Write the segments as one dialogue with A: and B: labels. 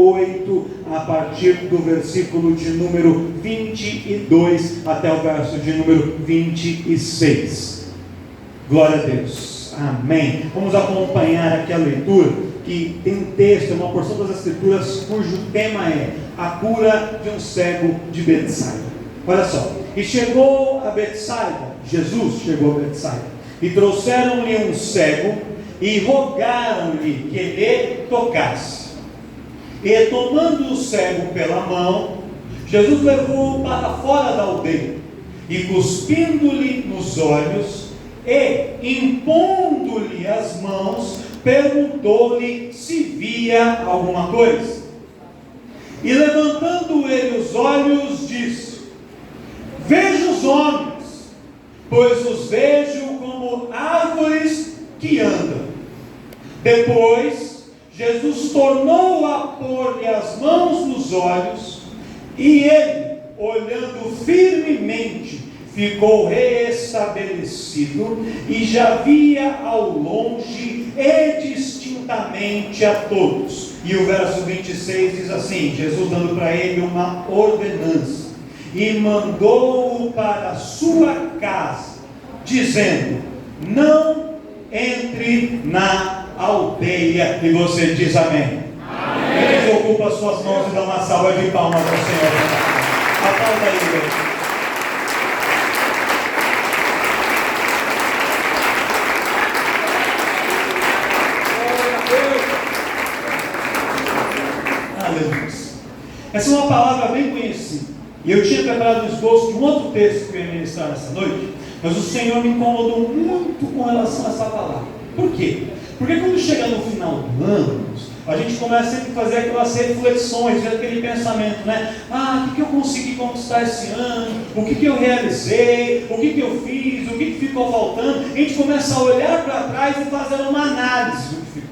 A: 8, a partir do versículo de número 22 até o verso de número 26. Glória a Deus. Amém. Vamos acompanhar aqui a leitura, que tem um texto, uma porção das Escrituras, cujo tema é a cura de um cego de Betsaida. Olha só. E chegou a Betsaida, Jesus chegou a Betsaida, e trouxeram-lhe um cego, e rogaram-lhe que ele tocasse. E tomando o cego pela mão, Jesus levou-o para fora da aldeia, e cuspindo-lhe nos olhos, e impondo-lhe as mãos, perguntou-lhe se via alguma coisa. E levantando ele os olhos, disse: vejo os homens, pois os vejo como árvores que andam. Depois, Jesus tornou a pôr-lhe as mãos nos olhos, e ele, olhando firmemente, ficou restabelecido, e já via ao longe e distintamente a todos. E o verso 26 diz assim, Jesus dando para ele uma ordenança, e mandou-o para a sua casa, dizendo: não entre na aldeia. E você diz amém. Amém. Eles ocupam as suas mãos e dão uma salva de palmas ao Senhor. Aplauda aí. Essa é uma palavra bem conhecida, e eu tinha preparado um esboço de um outro texto que eu ia ministrar nessa noite, mas o Senhor me incomodou muito com relação a essa palavra. Por quê? Porque quando chega no final do ano, a gente começa sempre a fazer aquelas reflexões, aquele pensamento, né? O que eu consegui conquistar esse ano? O que eu realizei? O que eu fiz? O que ficou faltando? A gente começa a olhar para trás e fazer uma análise do que ficou.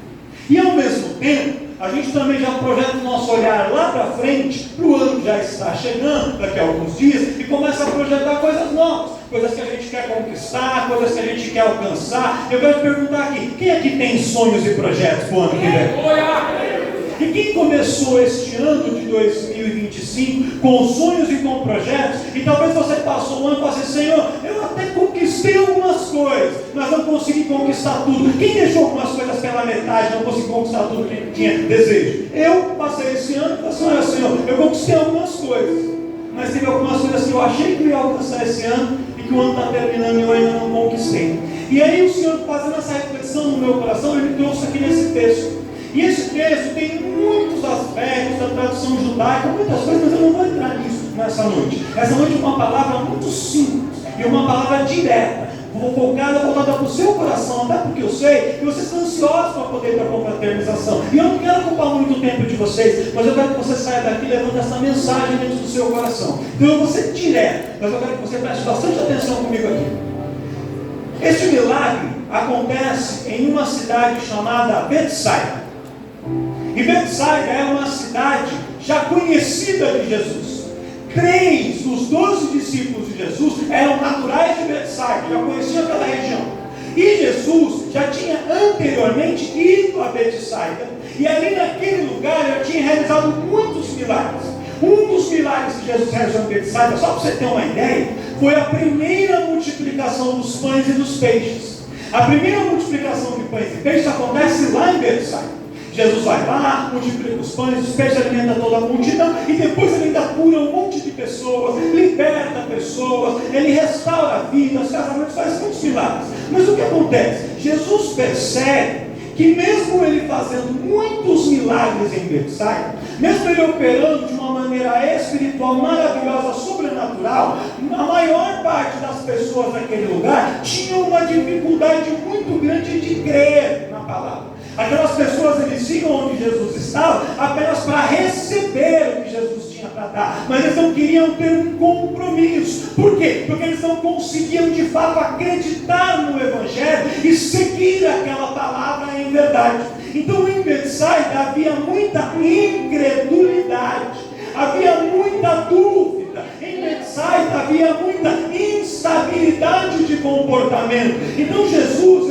A: E ao mesmo tempo, a gente também já projeta o nosso olhar lá para frente, para o ano que já está chegando, daqui a alguns dias, e começa a projetar coisas novas, coisas que a gente quer conquistar, coisas que a gente quer alcançar. Eu quero te perguntar aqui, quem aqui tem sonhos e projetos para o ano que vem? E quem começou este ano de 2025 com sonhos e com projetos, e talvez você passou um ano e falou assim: Senhor, eu até conquistei algumas coisas, mas não consegui conquistar tudo. Quem deixou algumas coisas pela metade, não conseguiu conquistar tudo que tinha desejo? Eu passei esse ano e falei assim: Senhor, eu conquistei algumas coisas, mas teve algumas coisas que eu achei que eu ia alcançar esse ano, e que o ano está terminando e eu ainda não conquistei. E aí o Senhor, fazendo essa reflexão no meu coração, Ele me trouxe aqui nesse texto. E esse texto tem muitos aspectos da tradição judaica, muitas coisas, mas eu não vou entrar nisso nessa noite. Essa noite é uma palavra muito simples e uma palavra direta, voltada para o seu coração, até porque eu sei que vocês estão ansiosos para poder ir para a confraternização. E eu não quero ocupar muito tempo de vocês, mas eu quero que você saia daqui levando essa mensagem dentro do seu coração. Então eu vou ser direto, mas eu quero que você preste bastante atenção comigo aqui. Este milagre acontece em uma cidade chamada Betsaida. E Betsaida é uma cidade já conhecida de Jesus. 3 dos 12 discípulos de Jesus eram naturais de Betsaida, já conheciam aquela região. E Jesus já tinha anteriormente ido a Betsaida, e ali naquele lugar ele tinha realizado muitos milagres. Um dos milagres que Jesus realizou em Betsaida, só para você ter uma ideia, foi a primeira multiplicação dos pães e dos peixes. A primeira multiplicação de pães e peixes acontece lá em Betsaida. Jesus vai lá, multiplica os pães, os peixes, alimenta toda a multidão, e depois ele ainda cura um monte de pessoas, liberta pessoas, ele restaura a vida, os casamentos, faz muitos milagres. Mas o que acontece? Jesus percebe que mesmo ele fazendo muitos milagres em Betsaida, mesmo ele operando de uma maneira espiritual maravilhosa, sobrenatural, a maior parte das pessoas naquele lugar tinham uma dificuldade muito grande de crer na palavra. Aquelas pessoas, eles iam onde Jesus estava apenas para receber o que Jesus tinha para dar, mas eles não queriam ter um compromisso. Por quê? Porque eles não conseguiam de fato acreditar no Evangelho e seguir aquela palavra em verdade. Então em Betsaida havia muita incredulidade, havia muita dúvida, em Betsaida havia muita instabilidade de comportamento. Então Jesus,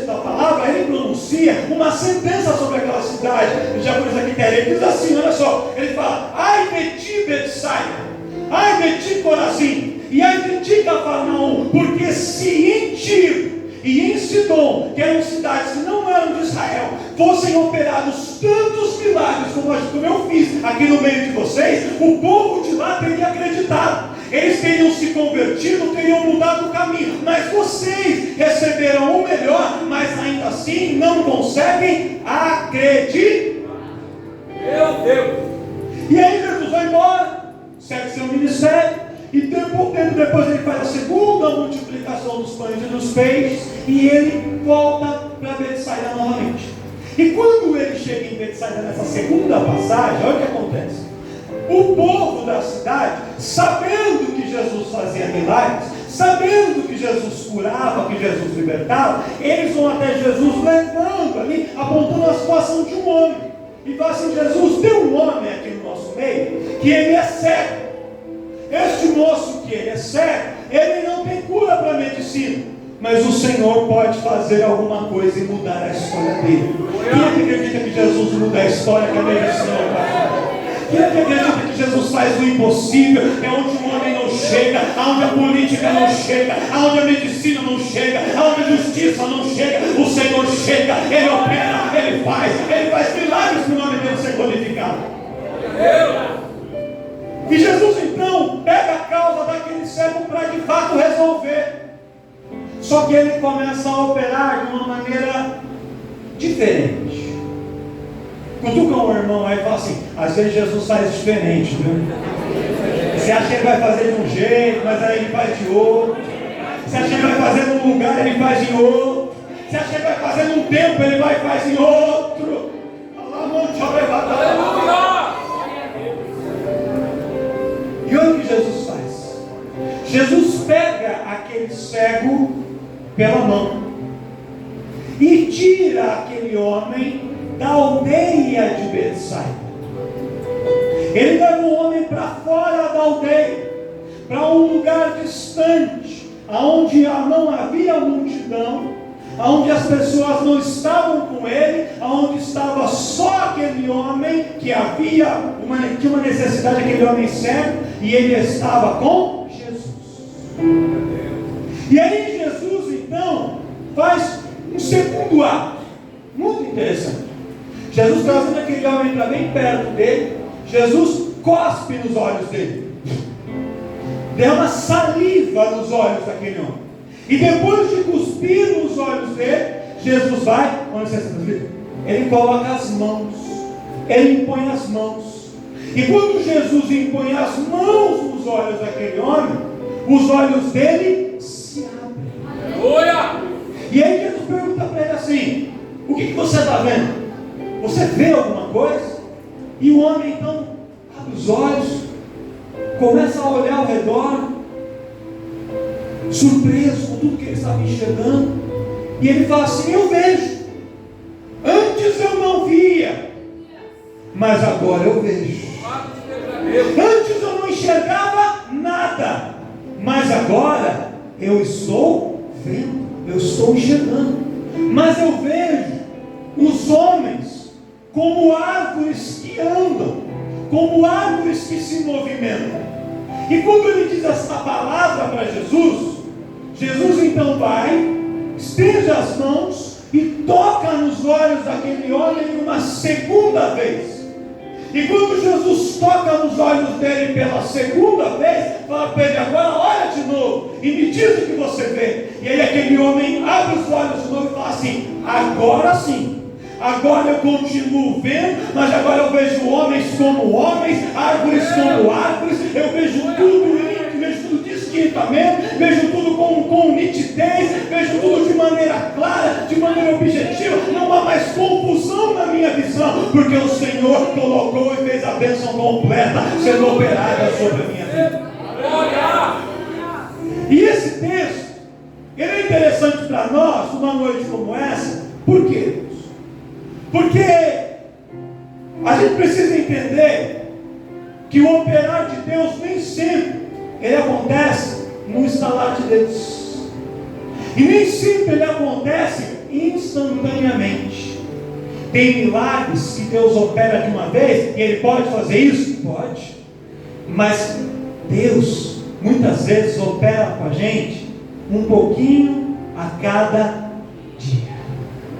A: da palavra, ele pronuncia pronuncia uma sentença sobre aquela cidade. Já por isso aqui, ele diz assim, olha só, ele fala: ai de ti, Betsaida, ai de ti, Corazim, e ai de ti, Cafarnaum, porque se em Tiro e em Sidom, que eram cidades que não eram de Israel, fossem operados tantos milagres como eu fiz aqui no meio de vocês, o povo de lá teria acreditado, eles teriam se convertido, teriam mudado o caminho. Mas vocês receberam o melhor, mas ainda assim não conseguem acreditar. Meu Deus! E aí Jesus vai embora, segue seu ministério. E pouco tempo depois ele faz a segunda multiplicação dos pães e dos peixes, e ele volta para Betsaida novamente. E quando ele chega em Betsaida nessa segunda passagem, olha o que acontece. O povo da cidade, sabendo que Jesus fazia milagres, sabendo que Jesus curava, que Jesus libertava, eles vão até Jesus levando ali, apontando a situação de um homem. E falam assim: Jesus, tem um homem aqui no nosso meio, que ele é cego. Este moço que ele é cego, ele não tem cura para a medicina, mas o Senhor pode fazer alguma coisa e mudar a história dele. Quem acredita que Jesus muda a história que a medicina não vai? Quem acredita que Jesus faz o impossível? É onde o homem não chega, aonde a política não chega, aonde a medicina não chega, aonde a justiça não chega, o Senhor chega, Ele opera, Ele faz milagres para o nome dele ser glorificado. E Jesus então pega a causa daquele cego para de fato resolver. Só que ele começa a operar de uma maneira diferente. Cutuca um irmão aí e fala assim: às vezes Jesus faz diferente, viu? Você acha que ele vai fazer de um jeito, mas aí ele faz de outro. Você acha que ele vai fazer num lugar, ele faz em outro. Você acha que ele vai fazer num tempo, ele vai e faz em outro. E olha o que Jesus faz. Jesus pega aquele cego pela mão e tira aquele homem da aldeia de Betsaida. Ele leva o homem para fora da aldeia, para um lugar distante, onde não havia multidão, onde as pessoas não estavam com ele, onde estava só aquele homem que tinha uma necessidade, aquele homem cego, e ele estava com Jesus. E aí Jesus então faz um segundo ato muito interessante. Jesus trazendo aquele homem para bem perto dele, Jesus cospe nos olhos dele, derrama saliva nos olhos daquele homem. E depois de cuspir nos olhos dele, Jesus vai, ele coloca as mãos, ele impõe as mãos. E quando Jesus impõe as mãos nos olhos daquele homem, os olhos dele se abrem. E aí Jesus pergunta para ele assim: o que você está vendo? Você vê alguma coisa? E o homem então abre os olhos, começa a olhar ao redor, surpreso com tudo que ele estava enxergando, e ele fala assim: eu vejo. Antes eu não via, mas agora eu vejo. Antes eu não enxergava nada, mas agora eu estou vendo, eu estou enxergando. Mas eu vejo os homens como árvores que andam, como árvores que se movimentam. E quando ele diz essa palavra para Jesus, Jesus então vai, estende as mãos e toca nos olhos daquele homem uma segunda vez. E quando Jesus toca nos olhos dele pela segunda vez, fala para ele: agora olha de novo e me diz o que você vê. E aí aquele homem abre os olhos de novo e fala assim: agora sim, agora eu continuo vendo, mas agora eu vejo homens como homens, árvores como árvores, eu vejo tudo limpo, vejo tudo distintamente, vejo tudo com nitidez, vejo tudo de maneira clara, de maneira objetiva, não há mais confusão na minha visão, porque o Senhor colocou e fez a bênção completa sendo operada sobre a minha vida. E esse texto, ele é interessante para nós, numa noite como essa. Por quê? Porque a gente precisa entender que o operar de Deus nem sempre ele acontece num estalar de dedos, e nem sempre ele acontece instantaneamente. Tem milagres que Deus opera de uma vez e Ele pode fazer isso? Pode. Mas Deus muitas vezes opera com a gente um pouquinho a cada dia.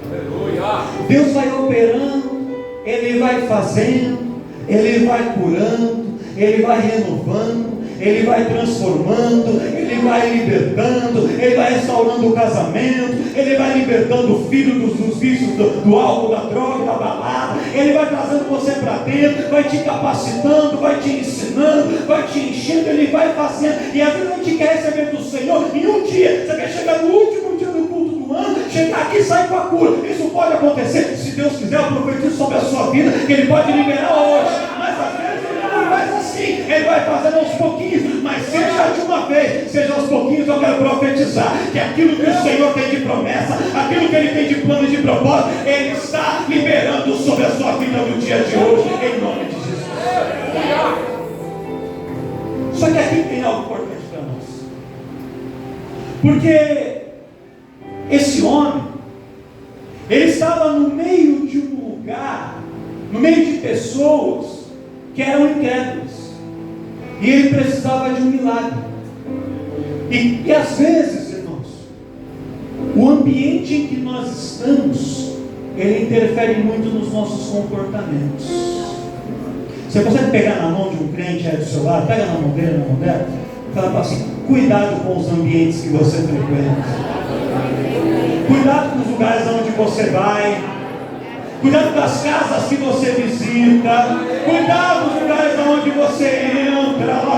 A: Aleluia. Deus vai operando, Ele vai fazendo, Ele vai curando, Ele vai renovando, Ele vai transformando, Ele vai libertando, Ele vai restaurando o casamento, Ele vai libertando o filho dos vícios do álcool, da droga, da balada. Ele vai trazendo você para dentro, vai te capacitando, vai te ensinando, vai te enchendo, Ele vai fazendo. E às vezes a gente quer receber do Senhor em um dia. Você quer chegar no último dia do culto do ano, chegar aqui e sair com a cura. Isso pode acontecer, se Deus quiser. Eu profetizo sobre a sua vida que Ele pode liberar hoje. Mas às vezes Ele não faz assim, Ele vai fazendo aos pouquinhos. Mas seja de uma vez, seja aos pouquinhos. Eu quero profetizar que aquilo que o Senhor tem de promessa, aquilo que Ele tem de plano e de propósito, Ele está liberando sobre a sua vida no dia de hoje, em nome de Jesus. Só que aqui tem algo importante para nós, porque esse homem, ele estava no meio de um lugar, no meio de pessoas que eram incrédulas, e ele precisava de um milagre. E às vezes, irmãos, o ambiente em que nós estamos, ele interfere muito nos nossos comportamentos. Você consegue pegar na mão de um crente aí do seu lado, pega na mão dele, na mão dela, e fala assim: cuidado com os ambientes que você frequenta, cuidado com os lugares onde você vai, cuidado com as casas que você visita, cuidado com os lugares onde você entra.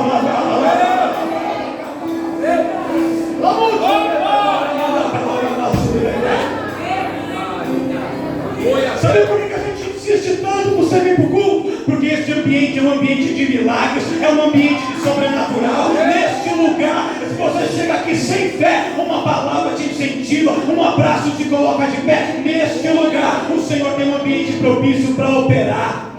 A: Sabe por que a gente insiste tanto por você vir para o culto? Porque este ambiente é um ambiente de milagres, é um ambiente de sobrenatural. Neste lugar, se você chega aqui sem fé, uma palavra te incentiva, um abraço te coloca de pé. Neste lugar, o Senhor tem um ambiente propício para operar.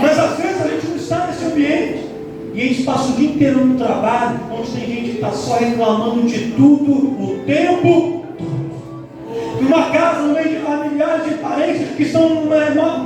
A: Mas às vezes a gente não está nesse ambiente, e a gente passa o dia inteiro no trabalho, onde tem gente que está só reclamando de tudo o tempo todo. Numa casa, no meio de familiares, de parentes que estão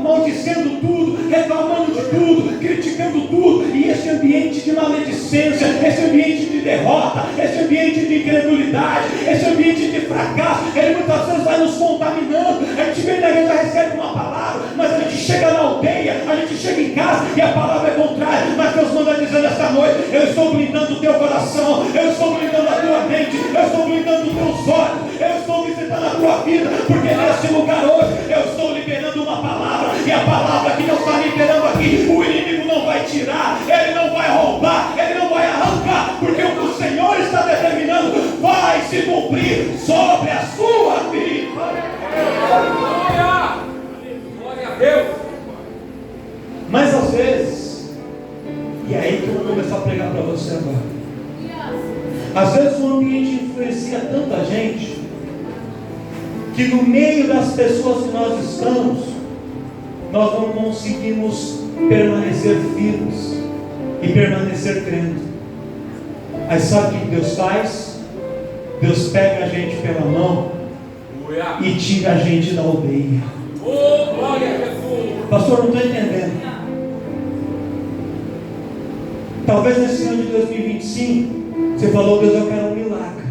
A: maldicendo tudo, reclamando de tudo, criticando tudo. E esse ambiente de maledicência, esse ambiente de derrota, esse ambiente de incredulidade, esse ambiente de fracasso, ele muitas vezes vai nos contaminando. A gente vem da igreja, recebe uma palavra, mas a gente chega na aldeia, a gente chega em casa e a palavra é contrária. Mas Deus manda dizer nesta noite: eu estou blindando o teu coração, eu estou blindando a tua mente, eu estou blindando os teus olhos, eu estou visitando a tua vida, porque nesse lugar hoje eu estou liberando uma palavra, e a palavra que Deus está liberando aqui, o inimigo não vai tirar, ele não vai roubar, ele não vai arrancar, porque o que o Senhor está determinando vai se cumprir sobre a sua vida. Glória a Deus. Mas às vezes, e é aí que eu vou começar a pregar para você agora, às vezes o ambiente influencia tanta gente, que no meio das pessoas que nós estamos, nós não conseguimos permanecer firmes e permanecer crendo. Aí sabe o que Deus faz? Deus pega a gente pela mão e tira a gente da aldeia. Pastor, não estou entendendo. Talvez nesse ano de 2025 você falou: Deus, eu quero um milagre,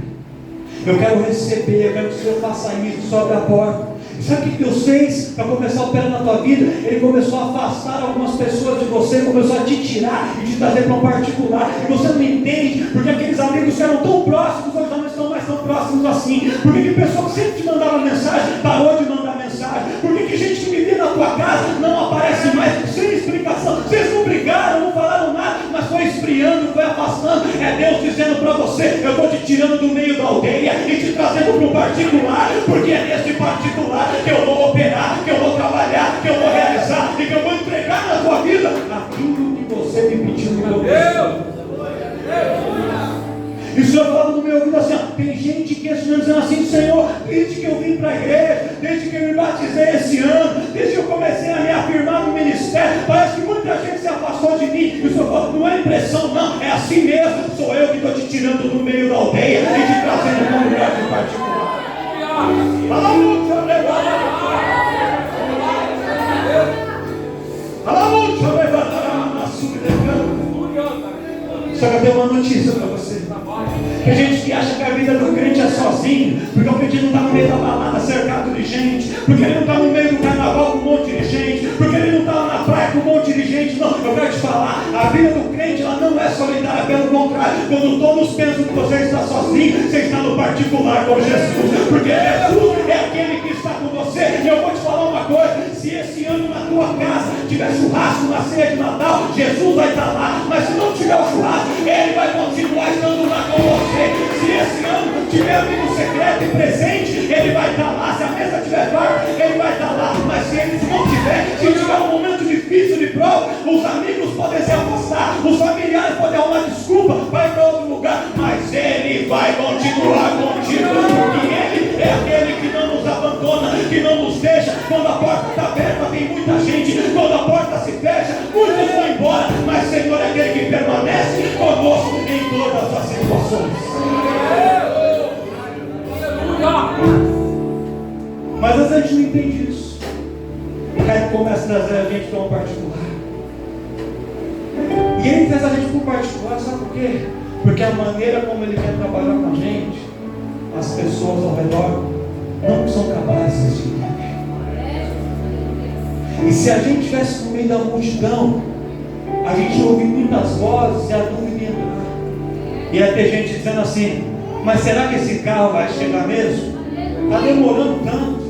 A: eu quero receber, eu quero que o Senhor faça isso, sobre a porta. Sabe o que Deus fez para começar a operar na tua vida? Ele começou a afastar algumas pessoas de você, começou a te tirar e te trazer para um particular. E você não entende porque aqueles amigos que eram tão próximos hoje não estão mais tão próximos assim. Porque que pessoa que sempre te mandava mensagem parou de mandar mensagem. Porque que gente que vivia na tua casa não aparece mais, sem explicação. Vocês não brigaram, não falaram nada, mas foi esfriando, foi afastando. É Deus dizendo para você: eu estou te tirando do meio da aldeia e te trazendo para um particular, porque é nesse particular que eu vou operar, que eu vou trabalhar, que eu vou realizar e que eu vou entregar na tua vida aquilo que você me pediu no meu Deus. E o Senhor fala no meu ouvido assim: ó, tem gente questionando, dizendo assim: Senhor, desde que eu vim para a igreja, desde que eu me batizei esse ano, desde que eu comecei a me afirmar no ministério, parece que muita gente se afastou de mim. E o Senhor fala: não é impressão não, é assim mesmo. Sou eu que estou te tirando do meio da aldeia e te trazendo para um lugar de particular. Só que eu tenho uma notícia para você. Tem gente que acha que a vida do crente é sozinho, porque o crente não está no meio da balada cercado de gente, porque ele não está no meio do carnaval com um monte de gente, porque ele não está lá na praia com um monte de gente. Não, eu quero te falar, a vida do crente ela não é solitária, pelo contrário, quando todos pensam que você está sozinho, você está no particular com Jesus, porque Jesus é aquele que está com você. E eu vou te falar uma coisa: se esse ano na tua casa tiver churrasco na ceia de Natal, Jesus vai estar lá, mas se não tiver o churrasco, Ele vai continuar estando lá com você. Se esse ano tiver amigo secreto e presente, Ele vai estar lá. Se a mesa estiver farta, Ele vai estar lá. Mas se Ele não tiver, se tiver um momento difícil de prova, os amigos podem se afastar, os familiares podem arrumar desculpa para ir para outro lugar, mas Ele vai continuar contigo, porque Ele é aquele que não nos abandona, que não nos deixa. Quando a porta está aberta, tem muita gente. Quando a porta se fecha, muitos vão embora, mas Senhor é aquele que permanece conosco em todas as situações. Mas às vezes a gente não entende isso. Aí começa a trazer a gente para um particular. E Ele traz a gente para um particular, sabe por quê? Porque a maneira como Ele quer trabalhar com a gente, as pessoas ao redor não são capazes de entender. E se a gente estivesse no meio da multidão, a gente ouve muitas vozes e a dúvida ia entrar. Ia ter gente dizendo assim: mas será que esse carro vai chegar mesmo? Está demorando tanto.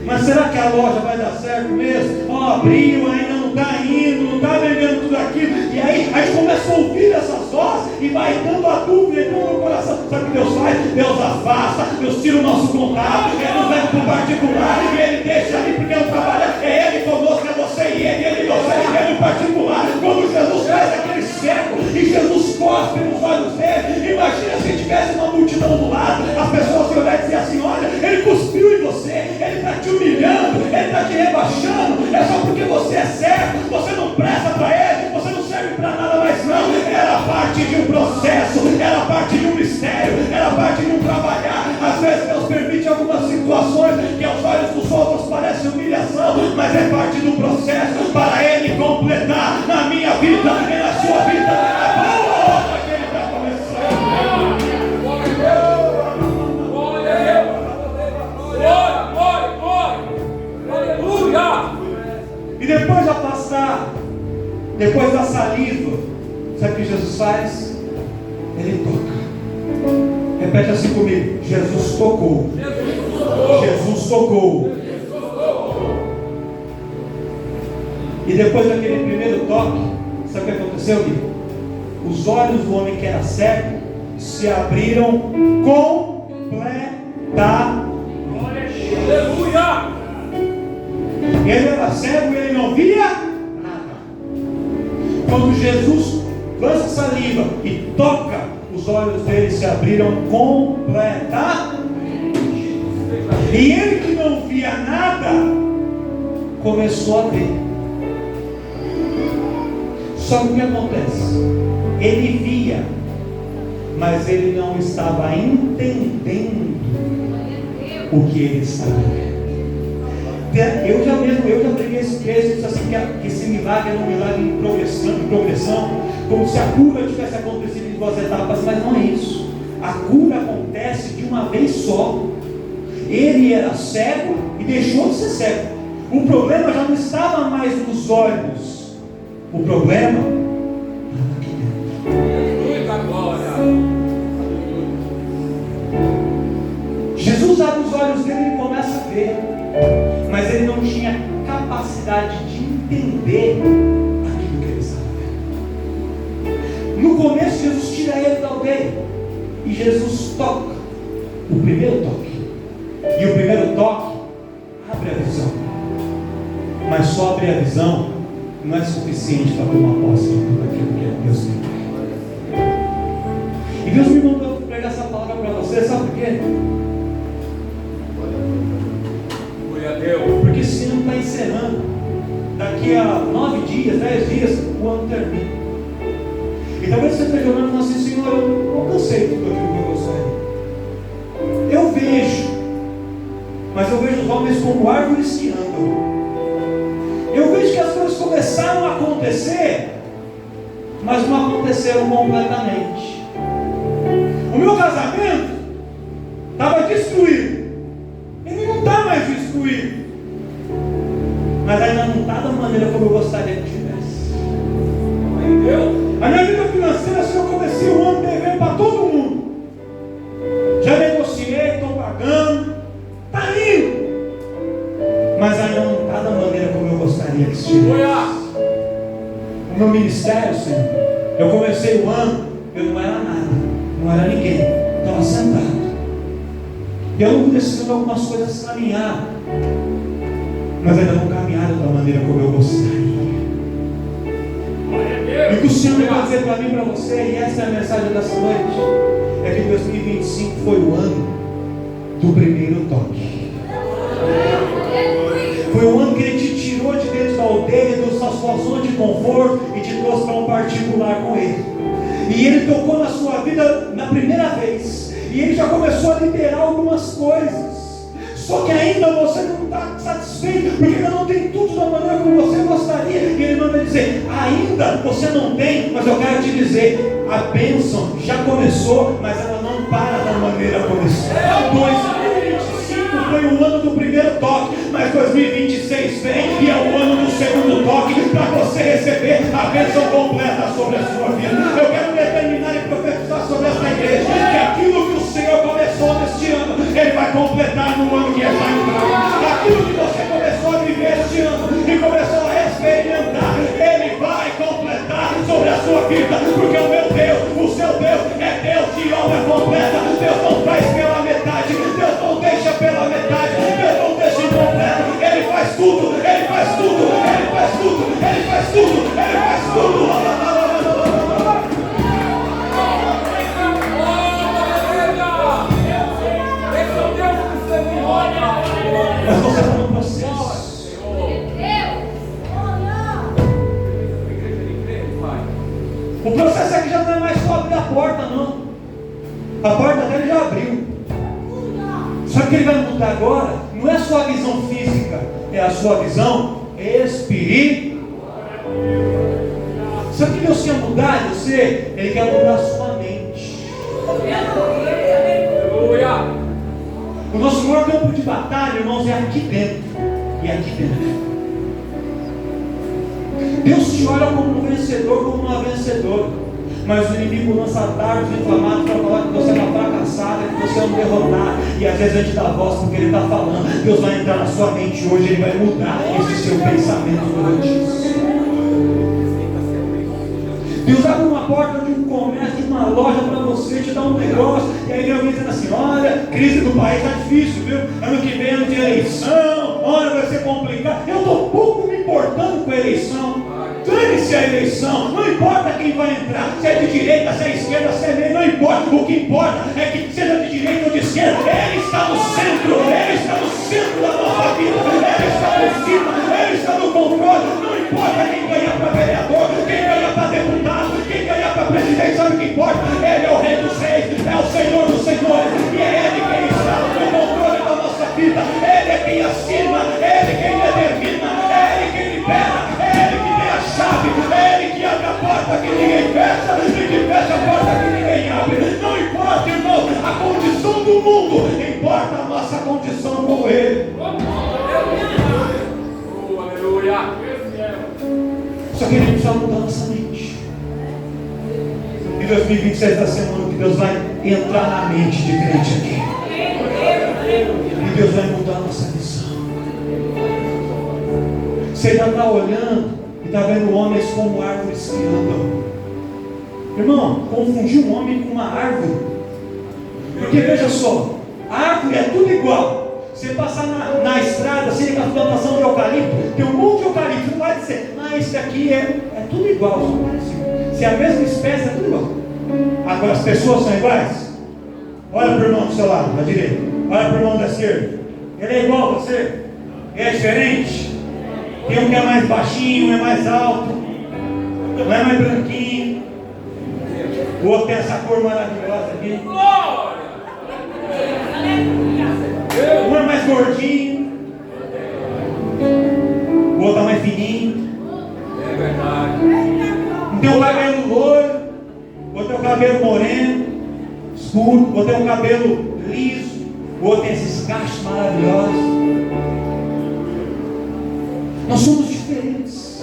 A: Mas será que a loja vai dar certo mesmo? Abriu, ainda não está indo, não está vendendo tudo aquilo. E aí a gente começa a ouvir essas vozes e vai dando a dúvida entrando no coração. Sabe o que Deus faz? Deus afasta, Deus tira o nosso contato, Ele nos leva para o particular e Ele deixa ali, porque não trabalha. É Ele conosco, é você e Ele você, é no particular. Quando Jesus faz aquele cego e Jesus cospe nos olhos dele, imagina se tivesse uma multidão do lado, as pessoas se olharem e dizer assim: olha, Ele cuspiu em você, Ele está te humilhando, Ele está te rebaixando, é só porque você é cego, você não presta para Ele, você não serve para nada mais não. Era parte de um processo, era parte de um mistério, era parte de um trabalhar. Às vezes Deus permite algumas situações que aos olhos dos outros parece humilhação, mas é parte do processo para Ele completar na minha vida e na sua vida a boa obra que Ele está começando. E depois de afastar, depois da saliva, sabe o que Jesus faz? Ele toca. Repete assim comigo: Jesus tocou. Jesus tocou. E depois daquele primeiro toque, sabe o que aconteceu, Gui? Os olhos do homem que era cego se abriram completamente. Aleluia! Ele era cego e ele não via nada. Quando Jesus lança saliva e toca, os olhos dele se abriram completamente. E ele que não via nada começou a ver. Só que o que acontece? Ele via, mas ele não estava entendendo o que ele estava vendo. Eu já preguei esse texto e disse assim que esse milagre era um milagre em progressão, como se a cura tivesse acontecido em 2 etapas, mas não é isso. A cura acontece de uma vez só. Ele era cego e deixou de ser cego. O problema já não estava mais nos olhos, o problema estava aqui dentro. Jesus abre os olhos dele e ele começa a ver, mas ele não tinha capacidade de entender aquilo que ele estava vendo. No começo, Jesus tira ele da aldeia e Jesus toca o primeiro toque. E o primeiro toque abre a visão, mas só abrir a visão não é suficiente para tomar posse de tudo aquilo que Deus tem. E Deus me mandou pregar essa palavra para você, sabe por quê? Porque esse ano está encerrando. Daqui a 9 dias, 10 dias, o ano termina. E talvez você esteja olhando e falando assim: Senhor, eu não cansei tudo aquilo que eu gostaria. Eu vejo, mas eu vejo os homens como árvores que andam. Eu vejo que as coisas começam começaram a acontecer, mas não aconteceram completamente. O meu casamento estava destruído. Ele não está mais destruído, mas ainda não está da maneira como eu gostaria que tivesse. A minha vida financeira, se eu comecei o ano devendo para todo mundo, já negociei, estou pagando, está indo, mas ainda não está da maneira como eu gostaria que estivesse. O meu ministério, Senhor, eu comecei o ano, eu não era nada, não era ninguém, estava sentado. E eu não decidindo algumas coisas caminhar, mas ainda não caminharam da maneira como eu gostaria. E o que o Senhor vai dizer para mim e para você, e essa é a mensagem dessa noite, é que 2025 foi o ano do primeiro toque. Foi o ano que Ele te tirou de dentro da aldeia, da sua zona de conforto, e te trouxe para um particular com Ele. E Ele tocou na sua vida na primeira vez, e Ele já começou a liberar algumas coisas. Só que ainda você não está satisfeito, porque ainda não tem tudo da maneira como você gostaria. E Ele manda dizer, ainda você não tem, mas eu quero te dizer, a bênção já começou, mas ela não para da maneira como começou. 2025 foi o ano do primeiro toque, mas 2026 vem e é o ano do segundo toque, para você receber a bênção completa sobre a sua vida. Eu quero determinar e profetizar sobre essa igreja, que aquilo que o Senhor começou neste ano, Ele vai completar no ano que está entrando. Aquilo que você começou a viver este ano e começou a experimentar, Ele vai completar sobre a sua vida, porque o meu Deus, o seu Deus, é Deus de obra completa. Deus não faz pela metade, Deus não deixa pela metade, Deus não deixa incompleto. Ele faz tudo, Ele faz tudo, Ele faz tudo, Ele faz tudo, Ele faz tudo. Mas você está no processo. O processo aqui já não é mais só abrir a porta, não. A porta dele já abriu. Só que ele vai mudar agora. Não é a sua visão física, é a sua visão espiritual. Sabe o que Deus quer mudar em você? Ele quer mudar a sua mente. O nosso maior campo de batalha, irmãos, é aqui dentro. E aqui dentro. Deus te olha como um vencedor, como uma vencedora. Mas o inimigo lança dardos inflamados para falar que você é uma fracassada, que você é um derrotado. E às vezes a gente dá voz porque Ele está falando. Deus vai entrar na sua mente hoje, Ele vai mudar esse seu pensamento durante isso. Deus abre uma porta de um comércio, de uma loja para você, te dá um negócio, e aí vem alguém dizendo assim, olha, crise do país está difícil, viu? Ano que vem ano de eleição, olha, vai ser complicado. Eu estou pouco me importando com a eleição. Dane-se a eleição, não importa quem vai entrar, se é de direita, se é de esquerda, se é meio, não importa. O que importa é que seja de direita ou de esquerda, Ele está no centro, Ele está no centro da nossa vida, Ele está por cima, Ele está no controle. Não importa quem ganha para vereador, quem ganha para deputado, quem ganha para presidente, sabe o que importa? Ele é o Rei dos Reis, é o Senhor dos Senhores, e é Ele quem está no controle da nossa vida. Ele é quem assina, Ele quem determina, é Ele quem libera, é Ele que tem a chave, é Ele que abre a porta que ninguém fecha, e que fecha a porta que ninguém abre. Não importa, irmão, a condição do mundo, importa a nossa condição com Ele. Só que Ele precisa mudar nossa mente. Em 2026 da semana que Deus vai entrar na mente de crente aqui. E Deus vai mudar a nossa visão. Você ainda está olhando e está vendo homens como árvores que andam. Irmão, confundir um homem com uma árvore. Porque veja só, a árvore é tudo igual. Você passar na estrada, assim, com a plantação de eucalipto, tem um monte de eucalipto, não vai dizer, esse daqui é tudo igual, só parecido. Se é a mesma espécie, é tudo igual. Agora as pessoas são iguais? Olha para o irmão do seu lado, da direita. Olha para o irmão da esquerda. Ele é igual a você? Ele é diferente? Tem um que é mais baixinho, um é mais alto, um é mais branquinho, o outro tem essa cor maravilhosa aqui. Um é mais gordinho, o outro é mais fininho.
B: É verdade.
A: Não tem o cabelo loiro, ou tem o cabelo moreno, escuro, ou tem o cabelo liso, ou tem esses cachos maravilhosos. Nós somos diferentes.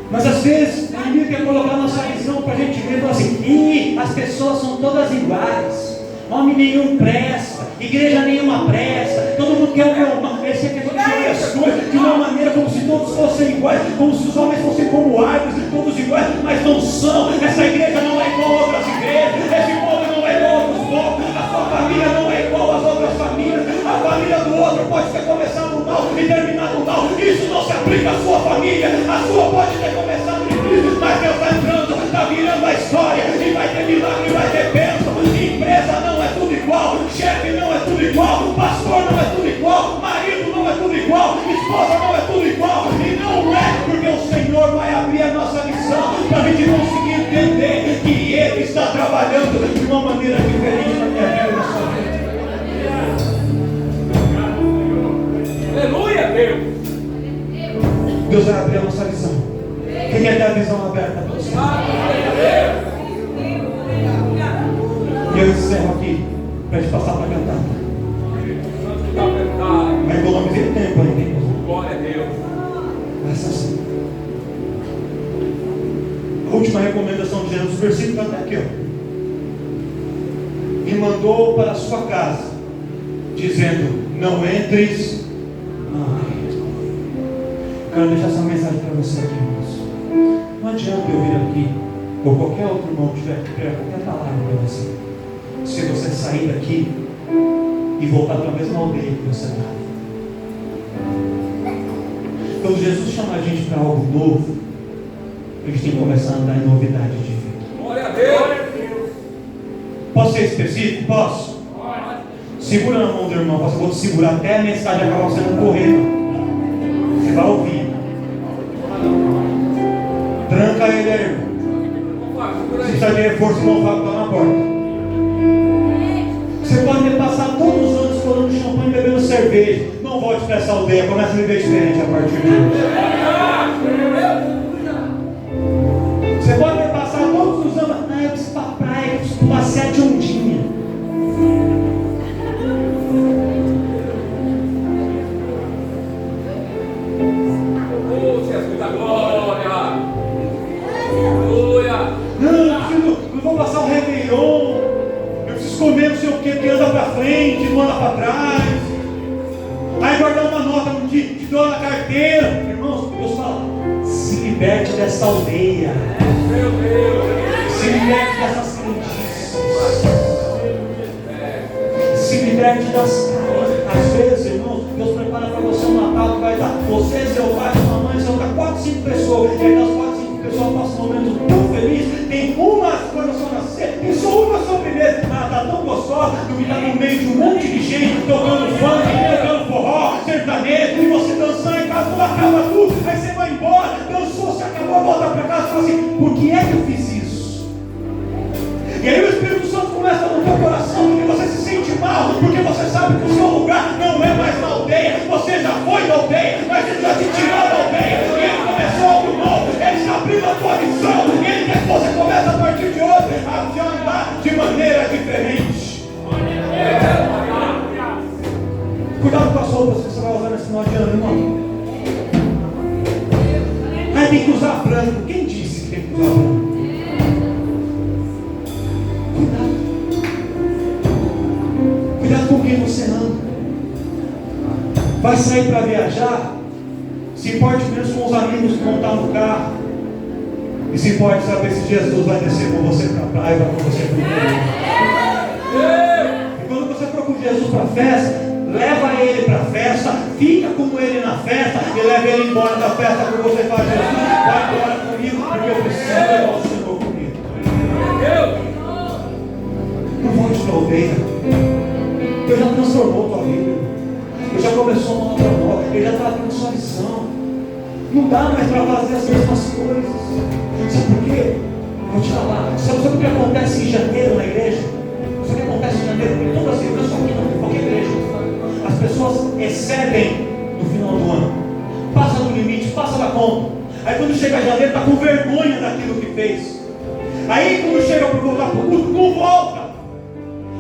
A: Mas às vezes o inimigo quer colocar nossa visão para a gente ver e falar assim: as pessoas são todas iguais, homem nenhum presta, igreja nenhuma presta, todo mundo quer o meu. Esse é que a gente olha as coisas de uma maneira como se todos fossem iguais, como se os homens fossem como árvores, todos iguais, mas não são. Essa igreja não é igual a outras igrejas, esse povo não é igual a outros povos, a sua família não é igual às outras famílias, a família do outro pode ter começado mal e terminado mal. Isso não se aplica à sua família, a sua pode ter começado em Cristo, mas Deus está entrando, está virando a história, e vai ter milagre, vai ter bênção. Empresa não é tudo igual, chefe não é tudo igual, pastor não é tudo igual, marido não é tudo igual, esposa não é tudo igual, e não é, porque o Senhor vai abrir a nossa visão para a gente conseguir entender que Ele está trabalhando de uma maneira diferente na minha vida e na sua vida.
B: Aleluia, Deus.
A: Deus vai abrir a nossa visão. Quem quer ter a visão aberta para você? E eu encerro aqui para a gente passar para cantar. Vai economizar tempo aí.
B: Glória a Deus.
A: Essa sim. A última recomendação de Jesus, o versículo está aqui, ó. E mandou para a sua casa, dizendo: não entres. Quero deixar essa mensagem para você aqui, irmãos. Não adianta eu vir aqui, ou qualquer outro irmão que tiver que pregar qualquer palavra para você, se você sair daqui e voltar para a mesma aldeia que você está. Quando Jesus chama a gente para algo novo, a gente tem que começar a andar em novidade de vida.
B: Glória a Deus.
A: Posso ser específico? Posso? Segura na mão do irmão, eu vou te segurar até a mensagem acabar, você não correr, não. Você vai ouvir. Tranca ele aí, irmão. Se precisa de reforço, não vai estar na porta. Você pode ter passado todos os anos colando champanhe e bebendo cerveja. Não volte para essa aldeia, comece a viver diferente a partir de hoje. Você pode ter passado todos os anos, eu preciso ir para a praia, eu preciso pular 7 ondinhas.
B: Oh, Jesus da glória. Aleluia.
A: Não vou passar o Réveillon. Eu preciso comer não sei o que anda para frente, não anda para trás. Aí guardar uma nota de dor na carteira. Irmãos, Deus fala: se liberte dessa aldeia.
B: Meu Deus.
A: Se liberte dessas crendices. Se liberte das causas. Às vezes, irmãos, Deus prepara para você um Natal que vai dar você, seu pai, sua mãe, seu pai, 4, 5 pessoas. E aí das 4, 5 pessoas passam um momento tão feliz. Tem uma coisa só nascer, tem só uma sobremesa. Ela está tão gostosa do que está no meio de um monte de gente tocando funk, tocando forró, sertanejo, e você dançando em casa, tudo acaba tudo. Aí você vai embora, dançou, se acabou, volta para casa e fala assim: por que é que eu fiz isso? E aí o Espírito Santo começa no teu coração e você se sente mal, porque você sabe que o seu lugar não é mais na aldeia. Você já foi na aldeia, mas Ele já te tirou da aldeia. E Ele começou algo novo, Ele está abrindo a tua visão. E Ele quer que você comece a partir de hoje a andar de maneira diferente. Cuidado com as roupas que você vai usar nesse final de ano, irmão. Aí tem que usar branco. Quem disse que tem que usar branco? Cuidado com quem você anda. Vai sair para viajar? Se importe menos com os amigos que vão estar no carro. E se importe saber se Jesus vai descer com você para a praia ou com você para o igreja. E quando você for com Jesus para a festa, leva ele para a festa, fica com ele na festa e leva ele embora da festa, porque você faz: Jesus, vai embora comigo, porque eu preciso levar o Senhor comigo. Não volte para a aldeia. Deus já transformou tua vida. Ele já começou uma obra nova. Ele já está abrindo sua visão. Não dá mais para fazer as mesmas coisas. Sabe por quê? Vou te falar. Sabe o que acontece em janeiro na igreja? Sabe o que acontece em janeiro? Em todas as igrejas, aqui não, qualquer igreja. As pessoas excedem no final do ano. Passa do limite, passa da conta. Aí quando chega a janeiro, está com vergonha daquilo que fez. Aí quando chega para voltar para o culto, não volta.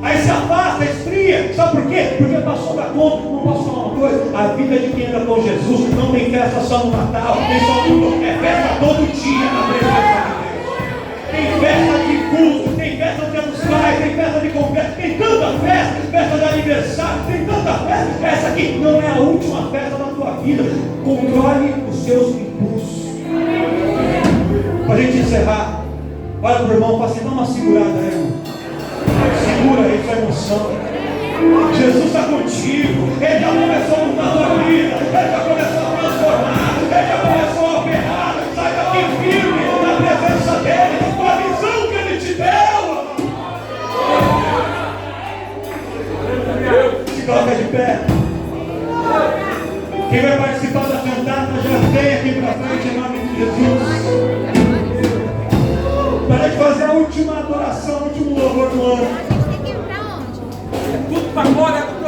A: Aí se afasta, esfria. Sabe por quê? Porque passou da conta. Não posso falar uma coisa? A vida de quem anda com Jesus não tem festa só no Natal, tem só no... é festa todo dia na presença de Deus. Tem festa de culto, tem festa de anos pais, tem festa de conversa, tem tanta festa, festa de aniversário, tem tanta festa. Essa aqui não é a última festa da tua vida. Controle os seus impulsos. Para a gente encerrar, olha para o irmão e fala assim: dá uma segurada aí, irmão. Segura aí sua emoção. Jesus está contigo. Ele já começou a mudar a tua vida. Ele já começou a transformar. Ele já começou a operar. Sai daqui firme na presença dele, com a visão que ele te deu. Se coloca de pé. Quem vai participar da cantata já vem aqui para frente em nome de Jesus. Para de fazer a última adoração, o último louvor do ano.
B: Tudo para fora.